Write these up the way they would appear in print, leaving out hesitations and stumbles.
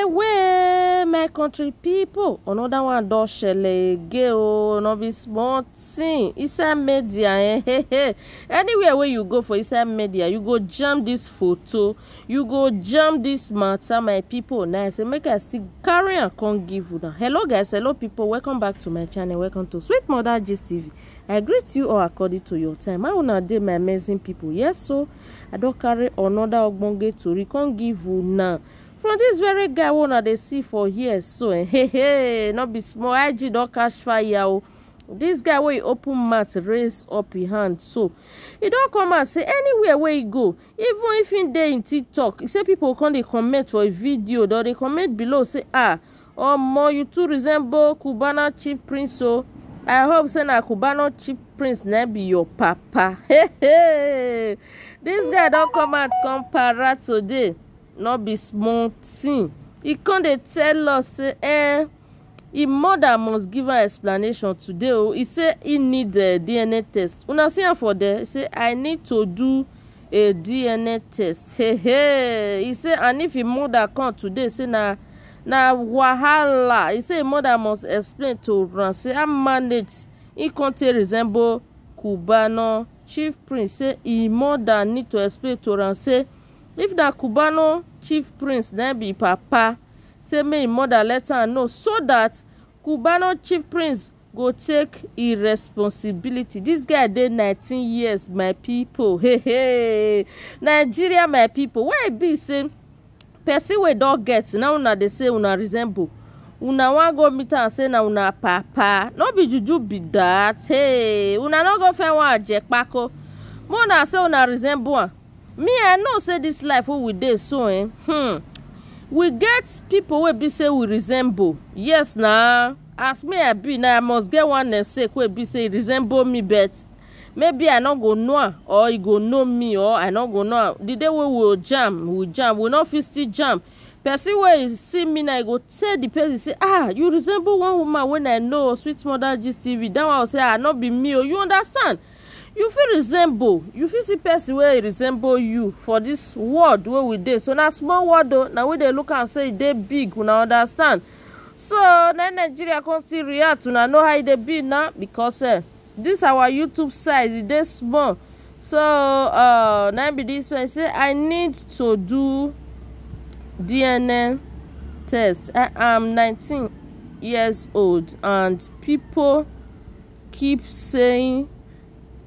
way, my country people. Another one don shele again o, no be small thing. Inside media, anywhere where you go for inside media, you go jam this photo, you go jam this matter, my people. Now I say make I still carry and come give you now. Hello guys, hello people, welcome back to my channel, welcome to Sweet Mother Gist TV. I greet you all according to your time. How una dey, my amazing people? Yes, so I don't carry another ogbonge Tori come give you now. From this very guy one they see for here, so not be small. IG don't catch fire. This guy where he open mouth, raise up his hand, so he don't come and say anywhere where he go. Even if in there in TikTok, he say people come they comment for a video, or they comment below say more you too resemble Cubano chief prince. So I hope say na Cubano chief prince na be your papa. This guy don't come out come para today. Not be small thing. He can't dey tell us say his mother must give her explanation today. Oh, he say he need the DNA test. Una see am for there. He say I need to do a DNA test. He say and if his mother come today, say na wahala. He say his mother must explain to am say I manage. He can't resemble Cubano chief prince. Say his mother need to explain to am say if that Cubano chief prince then be papa, say may mother let her know so that Cubano chief prince go take irresponsibility. This guy did 19 years, my people. Nigeria, my people. Why it be say person we don't get now una they say una resemble. Una wan go meet and say na una papa. No be juju be that. Hey, una no go find one ajekpako. Mo na say una resemble. Me, I know say this life we dey so we get people wey be say we resemble. Yes, nah. As me I be now, I must get one namesake wey be say resemble me, but maybe I not go know am, or he go know me, or I not go know am. The day we will jam, we not fit still jam. Person wey see me now, go tell the person say, you resemble one woman when I know Sweet Mother Gist TV. That one will say, not be me. Or you understand? You feel resemble, you feel see person where resemble you for this world where we dey. So na small word though, now we dey look and say they big, we now understand. So now Nigeria can still react to know how they be now, because this our YouTube size is dey small. So now be this one say I need to do DNA test. I am 19 years old and people keep saying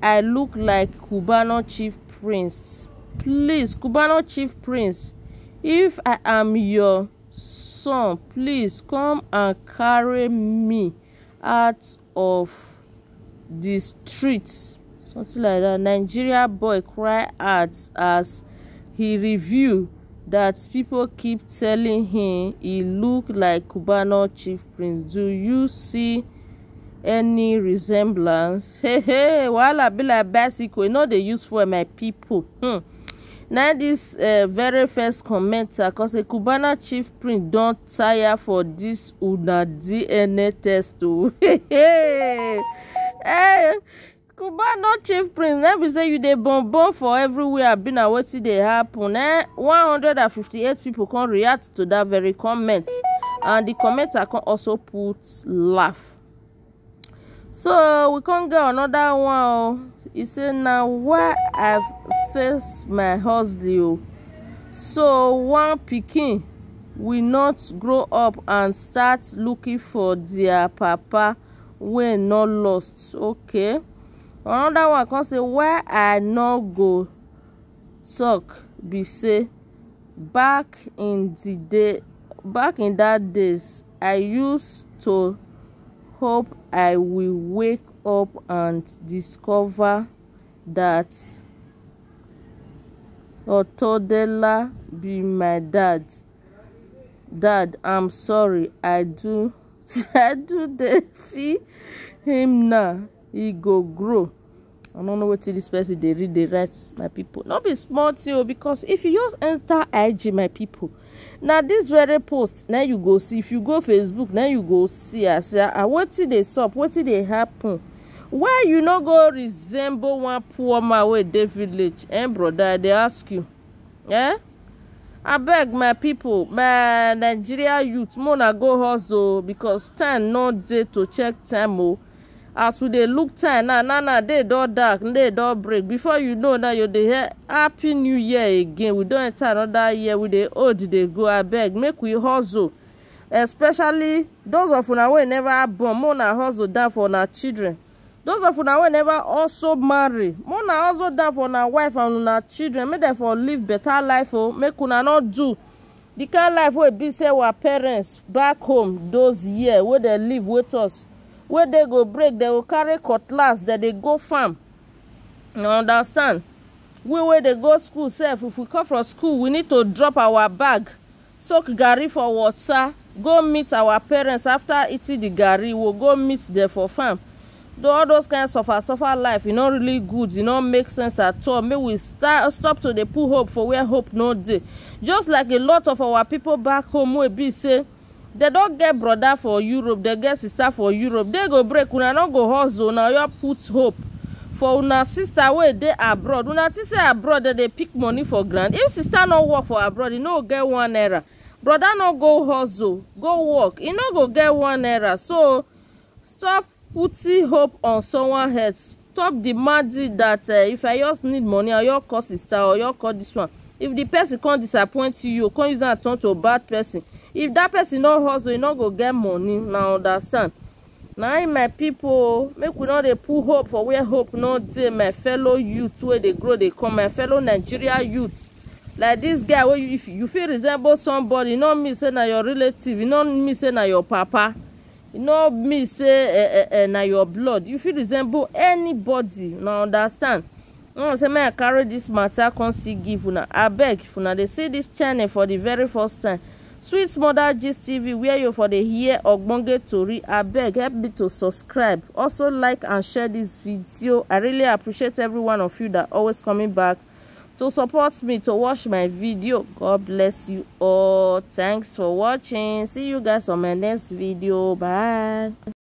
I look like Cubano chief prince. Please, Cubano chief prince, if I am your son, please come and carry me out of the streets. Something like that. Nigeria boy cry out as he review that people keep telling him he look like Cubano chief prince. Do you see any resemblance? Wahala be like bicycle, no they use for my people. Now this very first commenter cause a Cubano chief prince don't tire for this una DNA test too. Cubano chief prince, let me say you dey bomb for everywhere. Been a what they happen. 158 people can react to that very comment, and the commenter can also put laugh. So we can't get another one. He said now why I've faced my hustle. So one pikin will not grow up and start looking for their papa when not lost. Okay. Another one can say why I not go talk be say back in that days I used to hope I will wake up and discover that Otodela be my dad. Dad, I'm sorry. I do the feel him now. He go grow. I don't know what this person they read, they write, my people. Not be smart too, because if you just enter IG, my people, now this very post, now you go see. If you go Facebook, now you go see. I say, what did they stop? What did they happen? Why you not go resemble one poor man with the village? Brother, they ask you. Yeah? I beg my people, my Nigeria youth, mona go hustle because time no dey to check time. Oh, as we dey look time now, day don dark, day don break. Before you know, now you dey hear happy new year again. We don enter another year. We dey old dey go. I beg, make we hustle, especially those of una wey never born. Mona hustle down for una children. Those of una wey never also marry, mona also down for una wife and una children. Make dem for live better life. Oh, make una not do the kind life wey be say our parents back home those years wey they live with us, where they go break, they go carry cutlass, that they go farm. You understand? We where they go school sef, if we come from school, we need to drop our bag, soak garri for water, go meet our parents. After eating the garri, we'll go meet them for farm. Though all those kinds of suffer life, you know, really good, you know, make sense at all. May we stop to the put hope for where hope no dey. Just like a lot of our people back home will be say they don't get brother for Europe, they get sister for Europe. They go break, una no go hustle. Now you put hope for una sister where they abroad. Una think say abroad that they pick money for grant. If sister no work for abroad, you no get 1 naira. Brother no go hustle, go work, you no go get 1 naira. So stop putting hope on someone else. Stop demanding that if I just need money, or your call sister, or your call this one. If the person can't disappoint you, you can't use and turn to a bad person. If that person no hustle, you no go get money. Now understand? Now my people, make we not dey put hope for where hope not dey. My fellow youth where they grow, they come. My fellow Nigeria youth. Like this guy, where if you feel resemble somebody, you know me say na your relative, you know me say na your papa. You know me say na your blood. You feel resemble anybody. Now understand? I say may I carry this matter come see give una. I beg if una dey see this channel for the very first time. Sweet Mother Gist TV, where you for the hear ogbonge tori. I beg help me to subscribe. Also like and share this video. I really appreciate every one of you that always coming back to support me, to watch my video. God bless you all. Thanks for watching. See you guys on my next video. Bye.